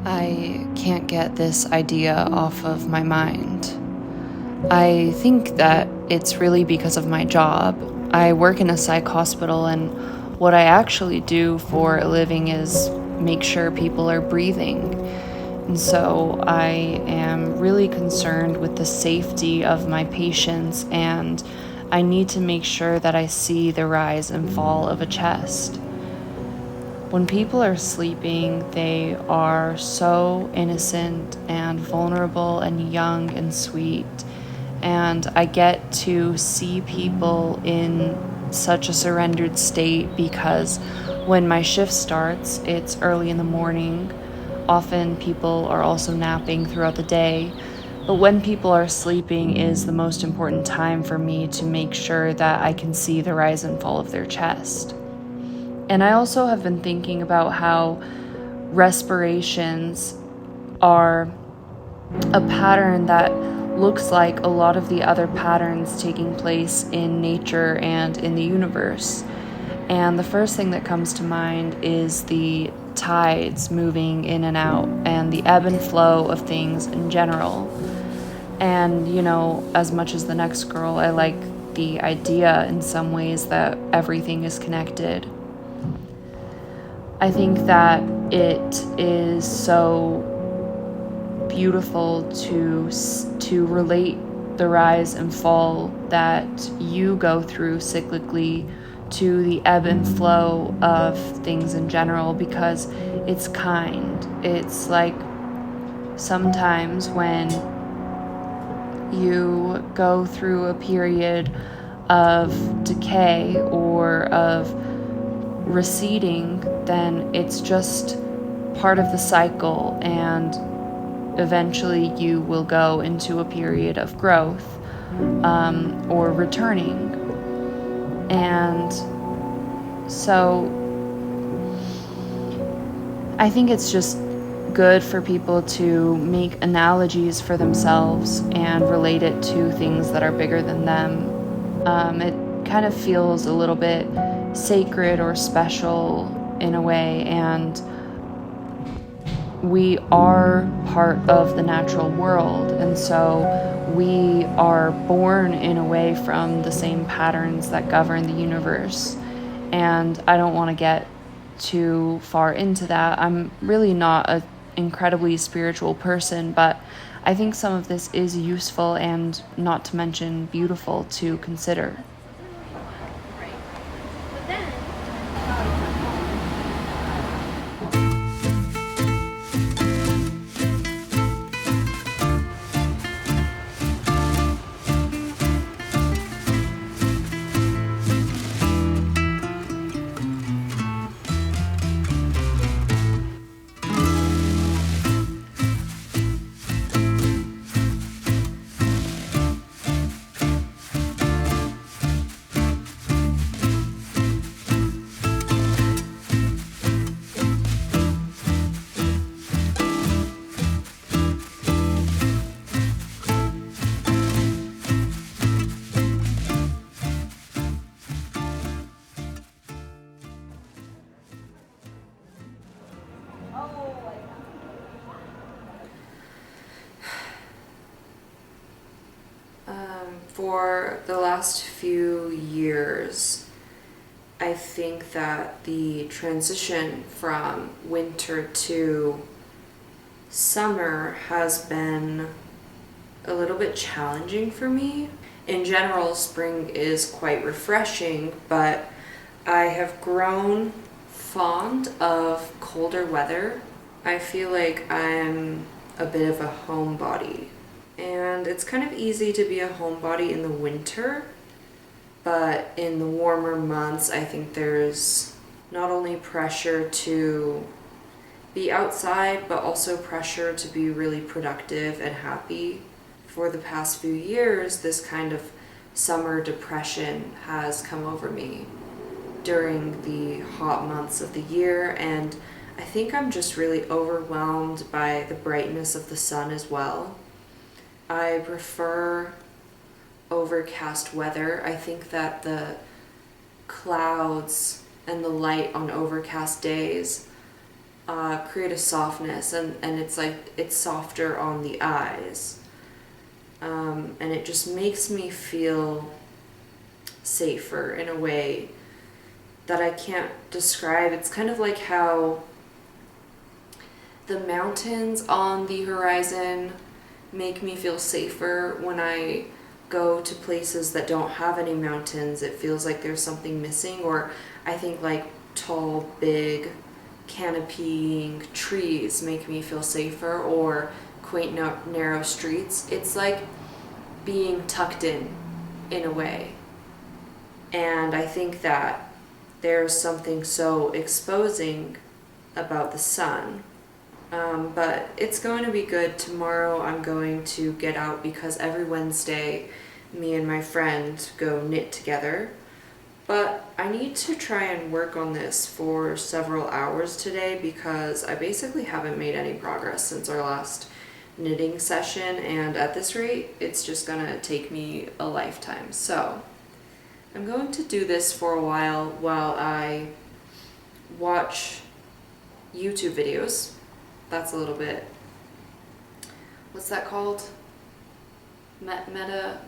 I can't get this idea off of my mind. I think that it's really because of my job. I work in a psych hospital, and what I actually do for a living is make sure people are breathing. And so I am really concerned with the safety of my patients, and I need to make sure that I see the rise and fall of a chest. When people are sleeping, they are so innocent and vulnerable and young and sweet. And I get to see people in such a surrendered state because when my shift starts, it's early in the morning. Often people are also napping throughout the day. But when people are sleeping is the most important time for me to make sure that I can see the rise and fall of their chest. And I also have been thinking about how respirations are a pattern that looks like a lot of the other patterns taking place in nature and in the universe. And the first thing that comes to mind is the tides moving in and out and the ebb and flow of things in general. And, as much as the next girl, I like the idea in some ways that everything is connected. I think that it is so beautiful to relate the rise and fall that you go through cyclically to the ebb and flow of things in general, because it's kind. It's like sometimes when you go through a period of decay or of receding, then it's just part of the cycle, and eventually you will go into a period of growth or returning. And so I think it's just good for people to make analogies for themselves and relate it to things that are bigger than them. It kind of feels a little bit sacred or special in a way, and we are part of the natural world, and so we are born in a way from the same patterns that govern the universe. And I don't want to get too far into that. I'm really not an incredibly spiritual person, but I think some of this is useful and, not to mention, beautiful to consider. For the last few years, I think that the transition from winter to summer has been a little bit challenging for me. In general, spring is quite refreshing, but I have grown fond of colder weather. I feel like I'm a bit of a homebody. And it's kind of easy to be a homebody in the winter, but in the warmer months, I think there's not only pressure to be outside, but also pressure to be really productive and happy. For the past few years, this kind of summer depression has come over me during the hot months of the year, and I think I'm just really overwhelmed by the brightness of the sun as well. I prefer overcast weather. I think that the clouds and the light on overcast days create a softness, and it's like it's softer on the eyes, and it just makes me feel safer in a way that I can't describe. It's kind of like how the mountains on the horizon make me feel safer. When I go to places that don't have any mountains, it feels like there's something missing. Or I think like tall, big, canopying trees make me feel safer, or quaint, narrow streets. It's like being tucked in a way. And I think that there's something so exposing about the sun. But it's going to be good. Tomorrow I'm going to get out because every Wednesday me and my friend go knit together. But I need to try and work on this for several hours today because I basically haven't made any progress since our last knitting session, and at this rate it's just gonna take me a lifetime. So I'm going to do this for a while I watch YouTube videos. That's a little bit, what's that called? Meta?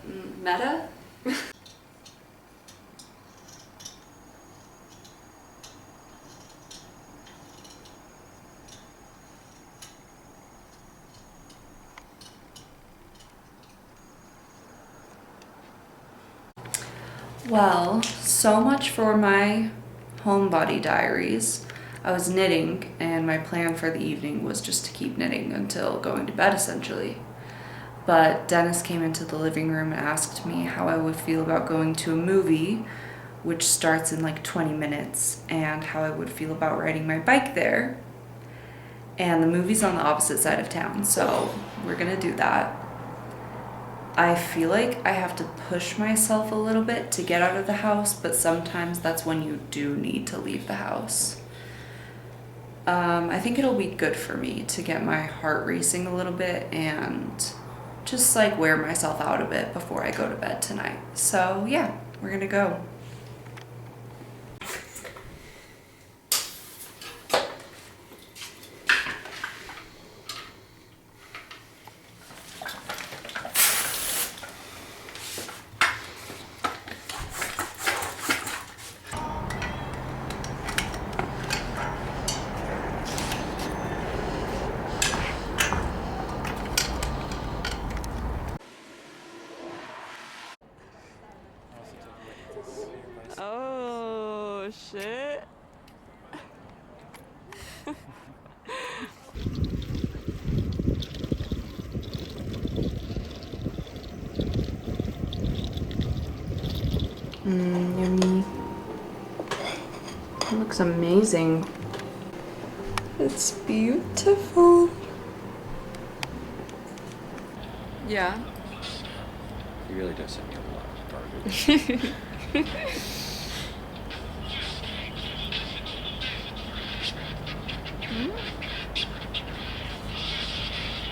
Well, so much for my homebody diaries. I was knitting, and my plan for the evening was just to keep knitting until going to bed, essentially. But Dennis came into the living room and asked me how I would feel about going to a movie, which starts in like 20 minutes, and how I would feel about riding my bike there. And the movie's on the opposite side of town, so we're gonna do that. I feel like I have to push myself a little bit to get out of the house, but sometimes that's when you do need to leave the house. I think it'll be good for me to get my heart racing a little bit and just like wear myself out a bit before I go to bed tonight. So yeah, we're gonna go. Oh, shit. Yummy. It looks amazing. It's beautiful. Yeah. He really does send me a lot of garbage. Hmm?